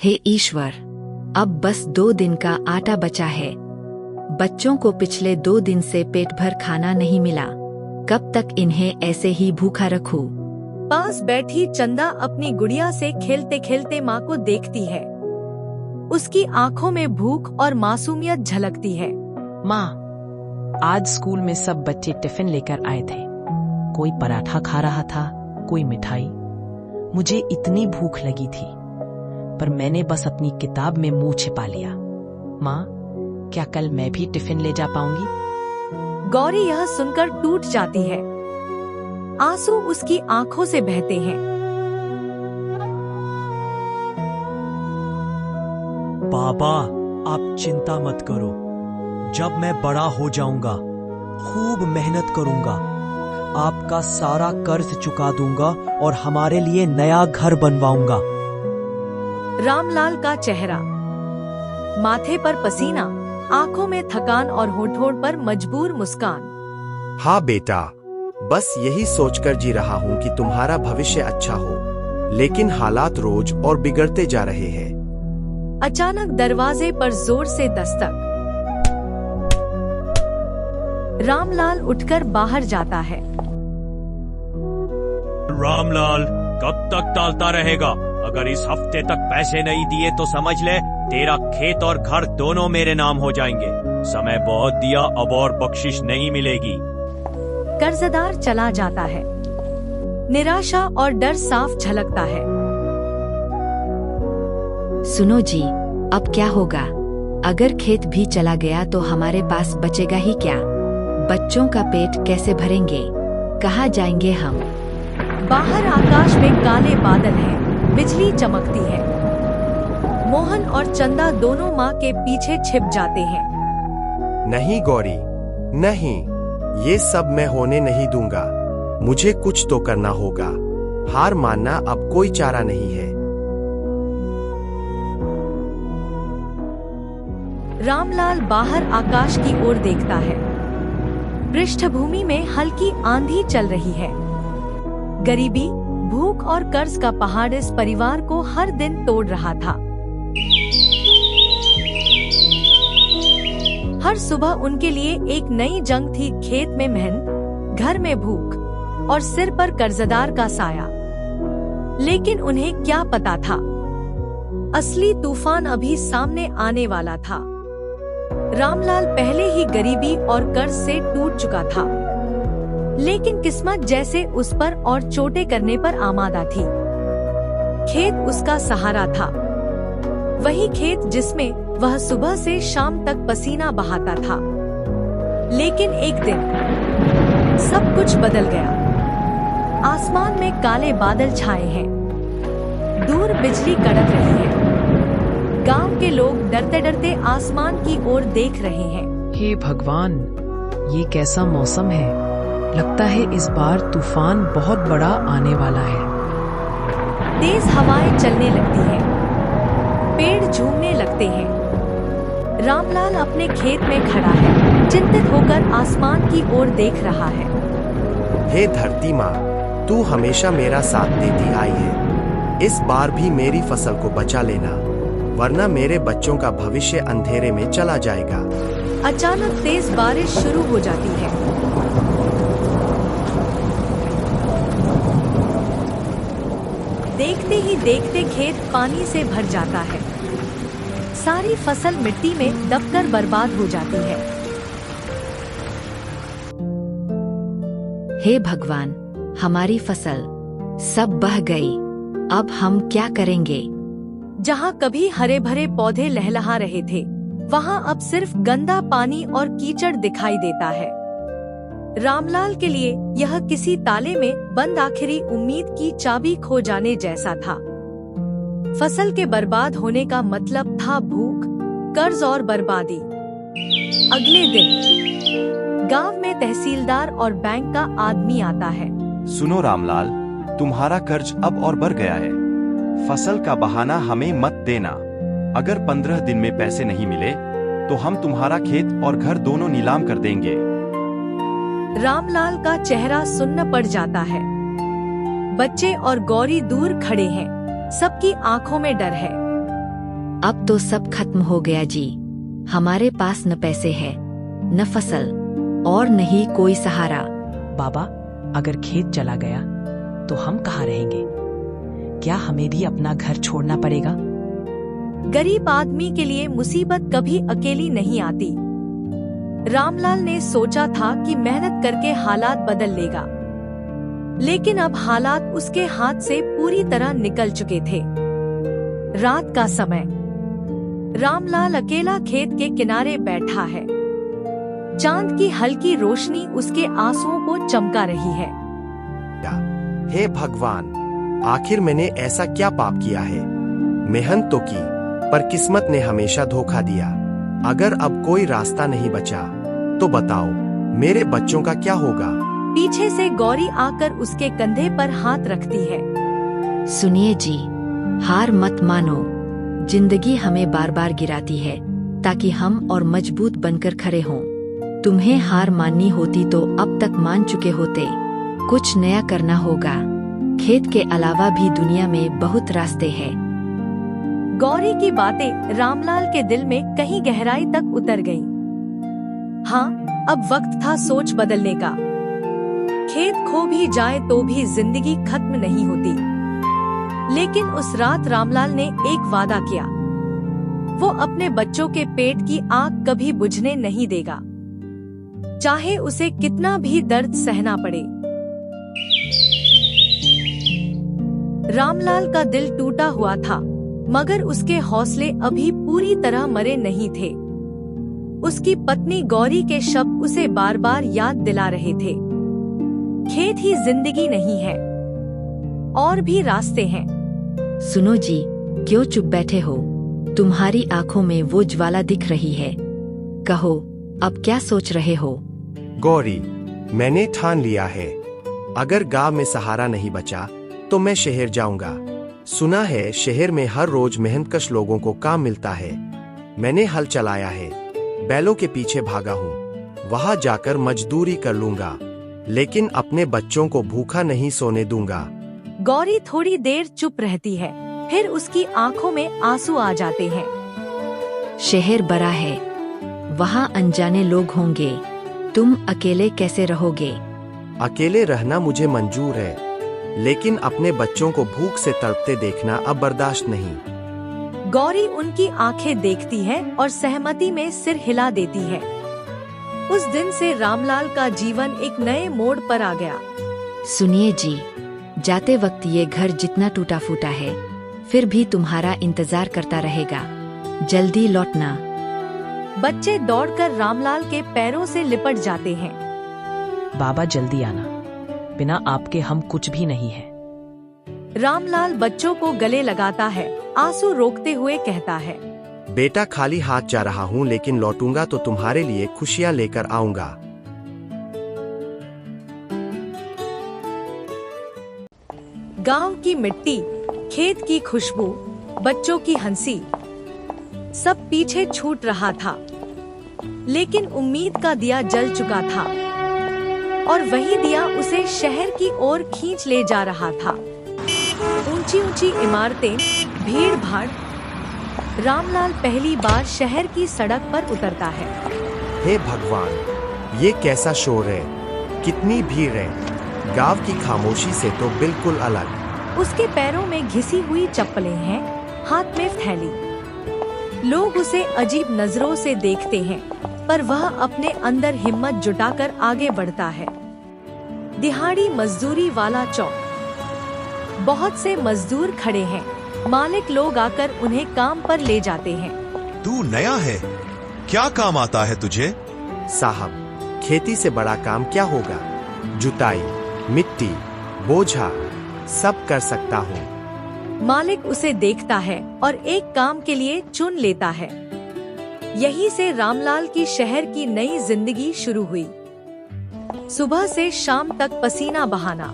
हे ईश्वर, अब बस 2 दिन का आटा बचा है। बच्चों को पिछले 2 दिन से पेट भर खाना नहीं मिला। कब तक इन्हें ऐसे ही भूखा रखूं? पास बैठी चंदा अपनी गुड़िया से खेलते खेलते माँ को देखती है। उसकी आंखों में भूख और मासूमियत झलकती है। माँ, आज स्कूल में सब बच्चे टिफिन लेकर आए थे। कोई पराठा खा रहा था, कोई मिठाई। मुझे इतनी भूख लगी थी, पर मैंने बस अपनी किताब में मुंह छिपा लिया। माँ, क्या कल मैं भी टिफिन ले जा पाऊंगी? गौरी यह सुनकर टूट जाती है। आंसू उसकी आंखों से बहते हैं। पापा, आप चिंता मत करो। जब मैं बड़ा हो जाऊंगा, खूब मेहनत करूंगा, आपका सारा कर्ज चुका दूंगा और हमारे लिए नया घर बनवाऊंगा। रामलाल का चेहरा, माथे पर पसीना, आंखों में थकान और होठों पर मजबूर मुस्कान। हाँ बेटा, बस यही सोचकर जी रहा हूँ कि तुम्हारा भविष्य अच्छा हो, लेकिन हालात रोज और बिगड़ते जा रहे हैं। अचानक दरवाजे पर जोर से दस्तक। रामलाल उठकर बाहर जाता है। रामलाल, कब तक टालता रहेगा? अगर इस हफ्ते तक पैसे नहीं दिए तो समझ ले, तेरा खेत और घर दोनों मेरे नाम हो जाएंगे। समय बहुत दिया, अब और बख्शिश नहीं मिलेगी। कर्जदार चला जाता है। निराशा और डर साफ झलकता है। सुनो जी, अब क्या होगा? अगर खेत भी चला गया तो हमारे पास बचेगा ही क्या? बच्चों का पेट कैसे भरेंगे? कहाँ जाएंगे हम? बाहर आकाश में काले बादल हैं, बिजली चमकती है। मोहन और चंदा दोनों माँ के पीछे छिप जाते हैं। नहीं गौरी, नहीं, ये सब मैं होने नहीं दूंगा। मुझे कुछ तो करना होगा। हार मानना अब कोई चारा नहीं है। रामलाल बाहर आकाश की ओर देखता है। पृष्ठभूमि में हल्की आंधी चल रही है। गरीबी, भूख और कर्ज का पहाड़ इस परिवार को हर दिन तोड़ रहा था। हर सुबह उनके लिए एक नई जंग थी। खेत में मेहनत, घर में भूख और सिर पर कर्जदार का साया। लेकिन उन्हें क्या पता था, असली तूफान अभी सामने आने वाला था। रामलाल पहले ही गरीबी और कर्ज से टूट चुका था, लेकिन किस्मत जैसे उस पर और चोटें करने पर आमादा थी। खेत उसका सहारा था, वही खेत जिसमें वह सुबह से शाम तक पसीना बहाता था। लेकिन एक दिन सब कुछ बदल गया। आसमान में काले बादल छाए हैं, दूर बिजली कड़क रही है। गांव के लोग डरते डरते आसमान की ओर देख रहे हैं। हे भगवान, ये कैसा मौसम है? लगता है इस बार तूफान बहुत बड़ा आने वाला है। तेज हवाएं चलने लगती हैं, पेड़ झूमने लगते हैं। रामलाल अपने खेत में खड़ा है, चिंतित होकर आसमान की ओर देख रहा है। हे धरती माँ, तू हमेशा मेरा साथ देती आई है। इस बार भी मेरी फसल को बचा लेना, वरना मेरे बच्चों का भविष्य अंधेरे में चला जाएगा। अचानक तेज बारिश शुरू हो जाती है। देखते ही देखते खेत पानी से भर जाता है। सारी फसल मिट्टी में दबकर बर्बाद हो जाती है। हे भगवान, हमारी फसल सब बह गई। अब हम क्या करेंगे? जहाँ कभी हरे भरे पौधे लहलहा रहे थे, वहाँ अब सिर्फ गंदा पानी और कीचड़ दिखाई देता है। रामलाल के लिए यह किसी ताले में बंद आखिरी उम्मीद की चाबी खो जाने जैसा था। फसल के बर्बाद होने का मतलब था भूख, कर्ज और बर्बादी। अगले दिन गांव में तहसीलदार और बैंक का आदमी आता है। सुनो रामलाल, तुम्हारा कर्ज अब और बढ़ गया है। फसल का बहाना हमें मत देना। अगर 15 दिन में पैसे नहीं मिले तो हम तुम्हारा खेत और घर दोनों नीलाम कर देंगे। रामलाल का चेहरा सुन्न पड़ जाता है। बच्चे और गौरी दूर खड़े हैं, सबकी आंखों में डर है। अब तो सब खत्म हो गया जी। हमारे पास न पैसे है, न फसल और न ही कोई सहारा। बाबा, अगर खेत चला गया तो हम कहाँ रहेंगे? क्या हमें भी अपना घर छोड़ना पड़ेगा? गरीब आदमी के लिए मुसीबत कभी अकेली नहीं आती। रामलाल ने सोचा था कि मेहनत करके हालात बदल लेगा, लेकिन अब हालात उसके हाथ से पूरी तरह निकल चुके थे। रात का समय, रामलाल अकेला खेत के किनारे बैठा है। चांद की हल्की रोशनी उसके आंसुओं को चमका रही है। हे भगवान, आखिर मैंने ऐसा क्या पाप किया है? मेहनत तो की, पर किस्मत ने हमेशा धोखा दिया। अगर अब कोई रास्ता नहीं बचा तो बताओ, मेरे बच्चों का क्या होगा? पीछे से गौरी आकर उसके कंधे पर हाथ रखती है। सुनिए जी, हार मत मानो। जिंदगी हमें बार बार गिराती है ताकि हम और मजबूत बनकर खड़े हों। तुम्हें हार माननी होती तो अब तक मान चुके होते। कुछ नया करना होगा। खेत के अलावा भी दुनिया में बहुत रास्ते हैं। गौरी की बातें रामलाल के दिल में कहीं गहराई तक उतर गईं। हाँ, अब वक्त था सोच बदलने का। खेत खो भी जाए तो भी जिंदगी खत्म नहीं होती। लेकिन उस रात रामलाल ने एक वादा किया, वो अपने बच्चों के पेट की आग कभी बुझने नहीं देगा, चाहे उसे कितना भी दर्द सहना पड़े। रामलाल का दिल टूटा हुआ था, मगर उसके हौसले अभी पूरी तरह मरे नहीं थे। उसकी पत्नी गौरी के शब्द उसे बार बार याद दिला रहे थे, खेत ही जिंदगी नहीं है, और भी रास्ते हैं। सुनो जी, क्यों चुप बैठे हो? तुम्हारी आंखों में वो ज्वाला दिख रही है। कहो, अब क्या सोच रहे हो? गौरी, मैंने ठान लिया है। अगर गांव में सहारा नहीं बचा तो मैं शहर जाऊंगा। सुना है शहर में हर रोज मेहनतकश लोगों को काम मिलता है। मैंने हल चलाया है, बैलों के पीछे भागा हूँ। वहां जाकर मजदूरी कर लूंगा, लेकिन अपने बच्चों को भूखा नहीं सोने दूंगा। गौरी थोड़ी देर चुप रहती है, फिर उसकी आंखों में आंसू आ जाते हैं। शहर बड़ा है, वहाँ अनजाने लोग होंगे। तुम अकेले कैसे रहोगे? अकेले रहना मुझे मंजूर है, लेकिन अपने बच्चों को भूख से तड़पते देखना अब बर्दाश्त नहीं। गौरी उनकी आंखें देखती है और सहमति में सिर हिला देती है। उस दिन से रामलाल का जीवन एक नए मोड़ पर आ गया। सुनिए जी, जाते वक्त ये घर जितना टूटा फूटा है, फिर भी तुम्हारा इंतजार करता रहेगा। जल्दी लौटना। बच्चे दौड़कर रामलाल के पैरों से लिपट जाते हैं। बाबा, जल्दी आना, बिना आपके हम कुछ भी नहीं है। रामलाल बच्चों को गले लगाता है, आंसू रोकते हुए कहता है, बेटा, खाली हाथ जा रहा हूँ, लेकिन लौटूंगा तो तुम्हारे लिए खुशियाँ लेकर आऊंगा। गांव की मिट्टी, खेत की खुशबू, बच्चों की हंसी, सब पीछे छूट रहा था। लेकिन उम्मीद का दिया जल चुका था, और वही दिया उसे शहर की ओर खींच ले जा रहा था। ऊंची ऊंची इमारतें, भीड़ भाड़। रामलाल पहली बार शहर की सड़क पर उतरता है। हे भगवान, ये कैसा शोर है, कितनी भीड़ है। गांव की खामोशी से तो बिल्कुल अलग। उसके पैरों में घिसी हुई चप्पलें हैं, हाथ में थैली। लोग उसे अजीब नजरों से देखते हैं, पर वह अपने अंदर हिम्मत जुटाकर आगे बढ़ता है। दिहाड़ी मजदूरी वाला चौक, बहुत से मजदूर खड़े हैं। मालिक लोग आकर उन्हें काम पर ले जाते हैं। तू नया है, क्या काम आता है तुझे? साहब, खेती से बड़ा काम क्या होगा? जुताई, मिट्टी, बोझा, सब कर सकता हूँ। मालिक उसे देखता है और एक काम के लिए चुन लेता है। यहीं से रामलाल की शहर की नई जिंदगी शुरू हुई। सुबह से शाम तक पसीना बहाना,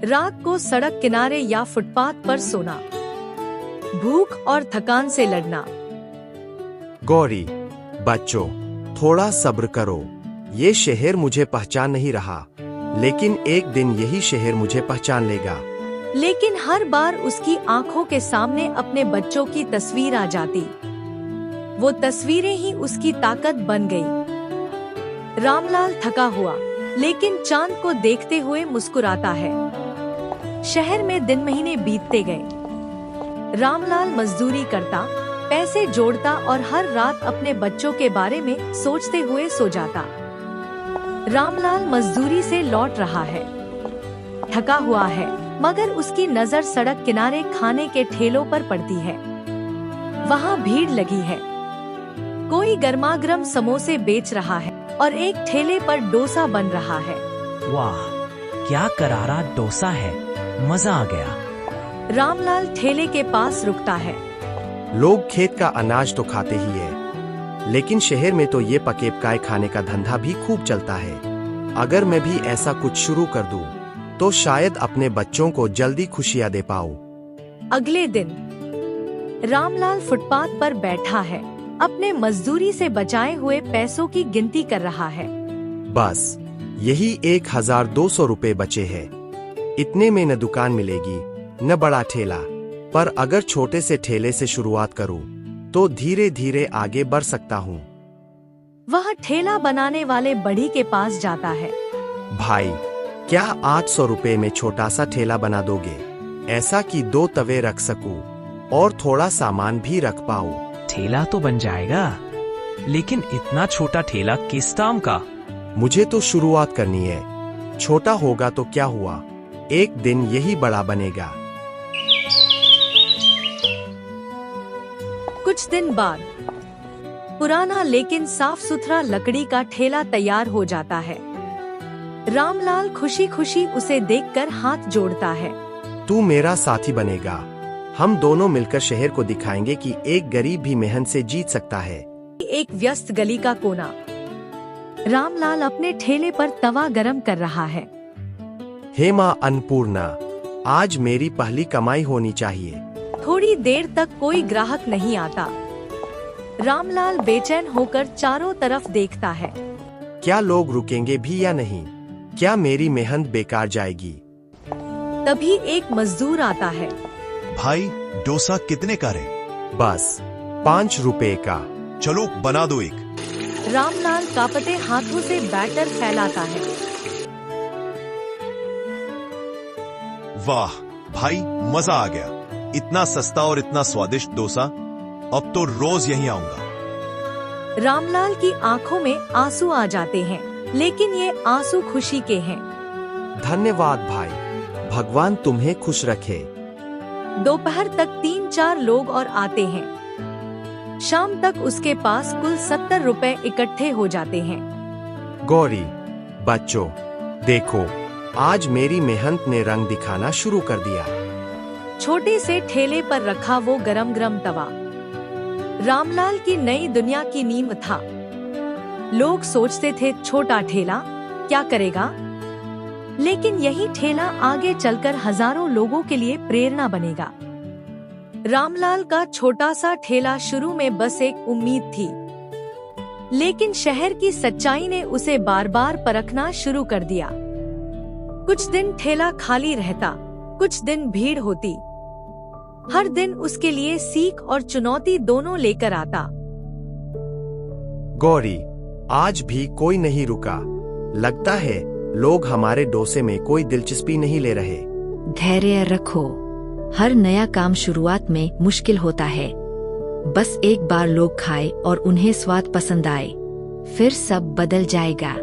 रात को सड़क किनारे या फुटपाथ पर सोना, भूख और थकान से लड़ना। गौरी, बच्चों, थोड़ा सब्र करो। ये शहर मुझे पहचान नहीं रहा, लेकिन एक दिन यही शहर मुझे पहचान लेगा। लेकिन हर बार उसकी आंखों के सामने अपने बच्चों की तस्वीर आ जाती। वो तस्वीरें ही उसकी ताकत बन गई। रामलाल थका हुआ लेकिन चांद को देखते हुए मुस्कुराता है। शहर में दिन महीने बीतते गए। रामलाल मजदूरी करता, पैसे जोड़ता और हर रात अपने बच्चों के बारे में सोचते हुए सो जाता। रामलाल मजदूरी से लौट रहा है, थका हुआ है, मगर उसकी नजर सड़क किनारे खाने के ठेलों पर पड़ती है। वहाँ भीड़ लगी है। कोई गर्मागर्म समोसे बेच रहा है और एक ठेले पर डोसा बन रहा है। वाह, क्या करारा डोसा है, मजा आ गया। रामलाल ठेले के पास रुकता है। लोग खेत का अनाज तो खाते ही है, लेकिन शहर में तो ये पके पकाए खाने का धंधा भी खूब चलता है। अगर मैं भी ऐसा कुछ शुरू कर दूं, तो शायद अपने बच्चों को जल्दी खुशियां दे पाऊं। अगले दिन रामलाल फुटपाथ पर बैठा है, अपने मजदूरी से बचाए हुए पैसों की गिनती कर रहा है। बस यही 1200 रुपए बचे हैं। इतने में न दुकान मिलेगी न बड़ा ठेला, पर अगर छोटे से ठेले से शुरुआत करूं, तो धीरे धीरे आगे बढ़ सकता हूं। वह ठेला बनाने वाले बढ़ी के पास जाता है। भाई, क्या 800 रुपए में छोटा सा ठेला बना दोगे? ऐसा कि 2 तवे रख सकूं और थोड़ा सामान भी रख पाऊं। ठेला तो बन जाएगा, लेकिन इतना छोटा ठेला किस दाम का? मुझे तो शुरुआत करनी है। छोटा होगा तो क्या हुआ, एक दिन यही बड़ा बनेगा। कुछ दिन बाद पुराना लेकिन साफ सुथरा लकड़ी का ठेला तैयार हो जाता है। रामलाल खुशी खुशी उसे देखकर हाथ जोड़ता है। तू मेरा साथी बनेगा। हम दोनों मिलकर शहर को दिखाएंगे कि एक गरीब भी मेहनत से जीत सकता है। एक व्यस्त गली का कोना। रामलाल अपने ठेले पर तवा गरम कर रहा है। हे माँ अन्नपूर्णा, आज मेरी पहली कमाई होनी चाहिए। थोड़ी देर तक कोई ग्राहक नहीं आता। रामलाल बेचैन होकर चारों तरफ देखता है। क्या लोग रुकेंगे भी या नहीं? क्या मेरी मेहनत बेकार जाएगी? तभी एक मजदूर आता है। भाई, डोसा कितने का रे? बस 5 रुपए का। चलो बना दो एक। रामलाल कांपते हाथों से बैटर फैलाता है। वाह भाई, मजा आ गया। इतना सस्ता और इतना स्वादिष्ट डोसा। अब तो रोज यहीं आऊंगा। रामलाल की आंखों में आंसू आ जाते हैं, लेकिन ये आंसू खुशी के हैं। धन्यवाद भाई, भगवान तुम्हें खुश रखे। दोपहर तक 3-4 लोग और आते हैं। शाम तक उसके पास कुल 70 रुपए इकट्ठे हो जाते हैं। गौरी, बच्चों, देखो, आज मेरी मेहनत ने रंग दिखाना शुरू कर दिया। छोटे से ठेले पर रखा वो गरम गरम तवा रामलाल की नई दुनिया की नींव था। लोग सोचते थे छोटा ठेला क्या करेगा, लेकिन यही ठेला आगे चलकर हजारों लोगों के लिए प्रेरणा बनेगा। रामलाल का छोटा सा ठेला शुरू में बस एक उम्मीद थी, लेकिन शहर की सच्चाई ने उसे बार बार परखना शुरू कर दिया। कुछ दिन ठेला खाली रहता, कुछ दिन भीड़ होती। हर दिन उसके लिए सीख और चुनौती दोनों लेकर आता। गौरी, आज भी कोई नहीं रुका। लगता है लोग हमारे डोसे में कोई दिलचस्पी नहीं ले रहे। धैर्य रखो। हर नया काम शुरुआत में मुश्किल होता है। बस एक बार लोग खाए और उन्हें स्वाद पसंद आए, फिर सब बदल जाएगा।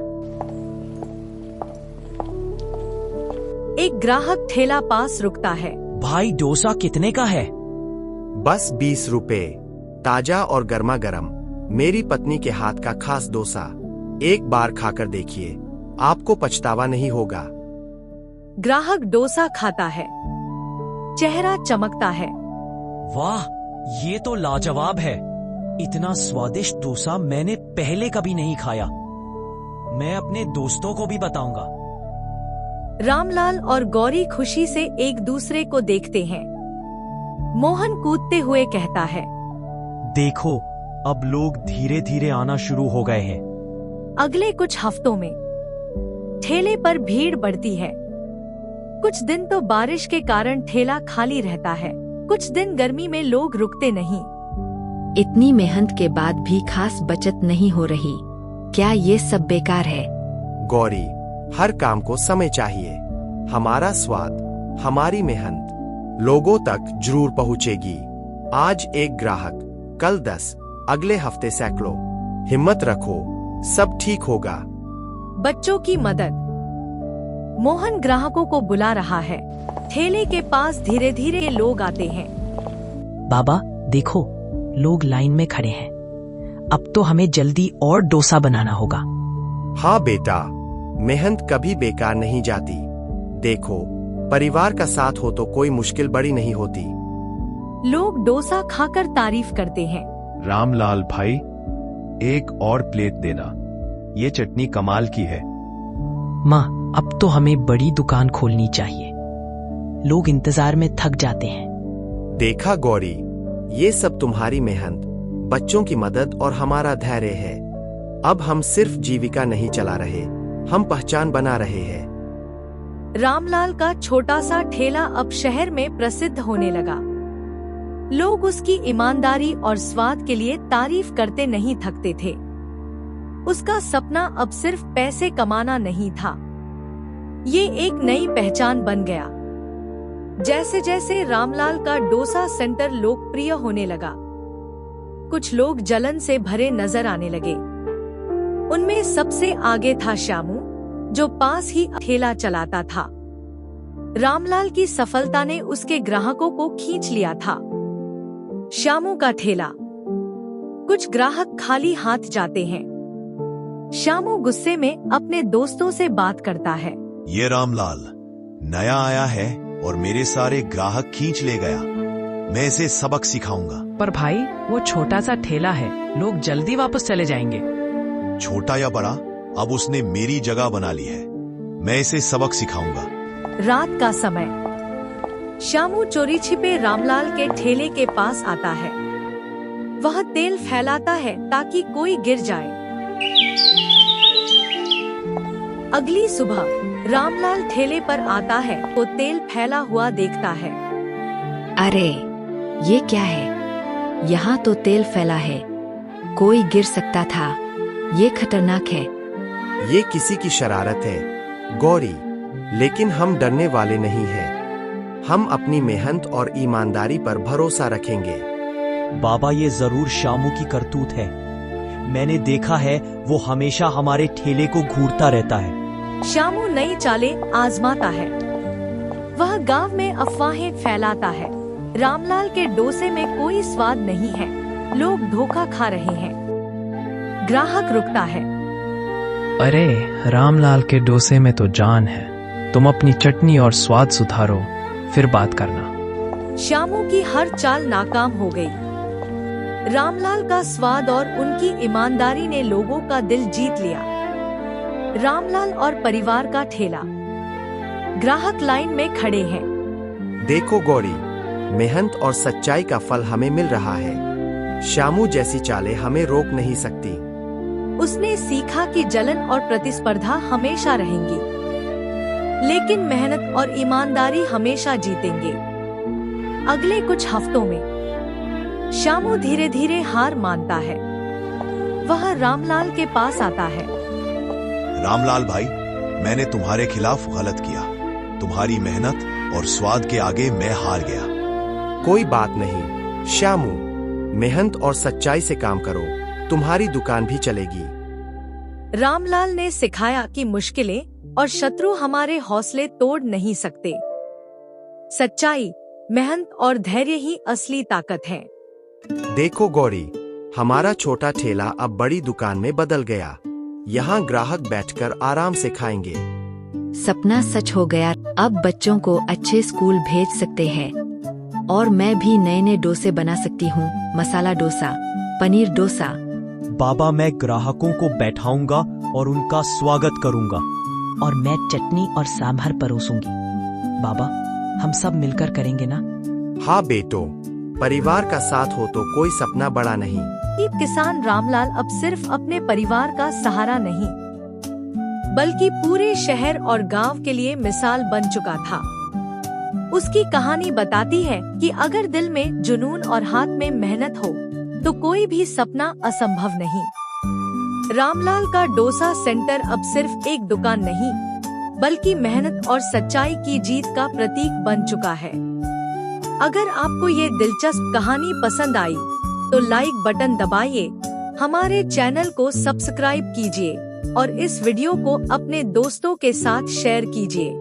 एक ग्राहक ठेला पास रुकता है। भाई, डोसा कितने का है? बस 20 रुपए, ताजा और गर्मा गर्म। मेरी पत्नी के हाथ का खास डोसा। एक बार खाकर देखिए, आपको पछतावा नहीं होगा। ग्राहक डोसा खाता है, चेहरा चमकता है। वाह, ये तो लाजवाब है। इतना स्वादिष्ट डोसा मैंने पहले कभी नहीं खाया। मैं अपने दोस्तों को भी बताऊंगा। रामलाल और गौरी खुशी से एक दूसरे को देखते हैं। मोहन कूदते हुए कहता है, देखो, अब लोग धीरे धीरे आना शुरू हो गए हैं। अगले कुछ हफ्तों में ठेले पर भीड़ बढ़ती है। कुछ दिन तो बारिश के कारण ठेला खाली रहता है, कुछ दिन गर्मी में लोग रुकते नहीं। इतनी मेहनत के बाद भी खास बचत नहीं हो रही। क्या ये सब बेकार है? गौरी, हर काम को समय चाहिए। हमारा स्वाद, हमारी मेहनत लोगों तक जरूर पहुंचेगी। आज एक ग्राहक, कल 10, अगले हफ्ते सैकड़ों। हिम्मत रखो, सब ठीक होगा। बच्चों की मदद। मोहन ग्राहकों को बुला रहा है। ठेले के पास धीरे धीरे लोग आते हैं। बाबा देखो, लोग लाइन में खड़े हैं। अब तो हमें जल्दी और डोसा बनाना होगा। हाँ बेटा, मेहनत कभी बेकार नहीं जाती। देखो, परिवार का साथ हो तो कोई मुश्किल बड़ी नहीं होती। लोग डोसा खाकर तारीफ करते हैं। रामलाल भाई, एक और प्लेट देना। ये चटनी कमाल की है। माँ, अब तो हमें बड़ी दुकान खोलनी चाहिए। लोग इंतजार में थक जाते हैं। देखा गौरी, ये सब तुम्हारी मेहनत, बच्चों की मदद और हमारा धैर्य है। अब हम सिर्फ जीविका नहीं चला रहे, हम पहचान बना रहे हैं। रामलाल का छोटा सा ठेला अब शहर में प्रसिद्ध होने लगा। लोग उसकी ईमानदारी और स्वाद के लिए तारीफ करते नहीं थकते थे। उसका सपना अब सिर्फ पैसे कमाना नहीं था, ये एक नई पहचान बन गया। जैसे जैसे रामलाल का डोसा सेंटर लोकप्रिय होने लगा, कुछ लोग जलन से भरे नजर आने लगे। उनमें सबसे आगे था श्यामू, जो पास ही ठेला चलाता था। रामलाल की सफलता ने उसके ग्राहकों को खींच लिया था। श्यामू का ठेला। कुछ ग्राहक खाली हाथ जाते हैं। श्यामू गुस्से में अपने दोस्तों से बात करता है। ये रामलाल नया आया है और मेरे सारे ग्राहक खींच ले गया। मैं इसे सबक सिखाऊंगा। पर भाई, वो छोटा सा ठेला है, लोग जल्दी वापस चले जाएंगे। छोटा या बड़ा, अब उसने मेरी जगह बना ली है। मैं इसे सबक सिखाऊंगा। रात का समय। श्यामू चोरी छिपे रामलाल के ठेले के पास आता है। वह तेल फैलाता है ताकि कोई गिर जाए। अगली सुबह रामलाल ठेले पर आता है तो तेल फैला हुआ देखता है। अरे, ये क्या है? यहाँ तो तेल फैला है, कोई गिर सकता था। ये खतरनाक है। ये किसी की शरारत है गौरी, लेकिन हम डरने वाले नहीं हैं। हम अपनी मेहनत और ईमानदारी पर भरोसा रखेंगे। बाबा, ये जरूर श्यामू की करतूत है। मैंने देखा है, वो हमेशा हमारे ठेले को घूरता रहता है। श्यामू नई चालें आजमाता है। वह गांव में अफवाहें फैलाता है। रामलाल के डोसे में कोई स्वाद नहीं है, लोग धोखा खा रहे हैं। ग्राहक रुकता है। अरे, रामलाल के डोसे में तो जान है। तुम अपनी चटनी और स्वाद सुधारो, फिर बात करना। श्यामू की हर चाल नाकाम हो गई। रामलाल का स्वाद और उनकी ईमानदारी ने लोगों का दिल जीत लिया। रामलाल और परिवार का ठेला। ग्राहक लाइन में खड़े हैं। देखो गौरी, मेहनत और सच्चाई का फल हमें मिल रहा है। श्यामू जैसी चालें हमें रोक नहीं सकती। उसने सीखा कि जलन और प्रतिस्पर्धा हमेशा रहेंगी, लेकिन मेहनत और ईमानदारी हमेशा जीतेंगे। अगले कुछ हफ्तों में श्यामू धीरे धीरे हार मानता है। वह रामलाल के पास आता है। रामलाल भाई, मैंने तुम्हारे खिलाफ गलत किया। तुम्हारी मेहनत और स्वाद के आगे मैं हार गया। कोई बात नहीं श्यामू, मेहनत और सच्चाई से काम करो, तुम्हारी दुकान भी चलेगी। रामलाल ने सिखाया कि मुश्किलें और शत्रु हमारे हौसले तोड़ नहीं सकते। सच्चाई, मेहनत और धैर्य ही असली ताकत है। देखो गौरी, हमारा छोटा ठेला अब बड़ी दुकान में बदल गया। यहाँ ग्राहक बैठकर आराम से खाएंगे। सपना सच हो गया। अब बच्चों को अच्छे स्कूल भेज सकते हैं और मैं भी नए नए डोसे बना सकती हूँ। मसाला डोसा, पनीर डोसा। बाबा, मैं ग्राहकों को बैठाऊंगा और उनका स्वागत करूंगा। और मैं चटनी और सांभर परोसूंगी। बाबा, हम सब मिलकर करेंगे ना? हाँ बेटो, परिवार का साथ हो तो कोई सपना बड़ा नहीं। किसान रामलाल अब सिर्फ अपने परिवार का सहारा नहीं, बल्कि पूरे शहर और गांव के लिए मिसाल बन चुका था। उसकी कहानी बताती है कि अगर दिल में जुनून और हाथ में मेहनत हो तो कोई भी सपना असंभव नहीं। रामलाल का डोसा सेंटर अब सिर्फ एक दुकान नहीं, बल्कि मेहनत और सच्चाई की जीत का प्रतीक बन चुका है। अगर आपको ये दिलचस्प कहानी पसंद आई तो लाइक बटन दबाइए, हमारे चैनल को सब्सक्राइब कीजिए और इस वीडियो को अपने दोस्तों के साथ शेयर कीजिए।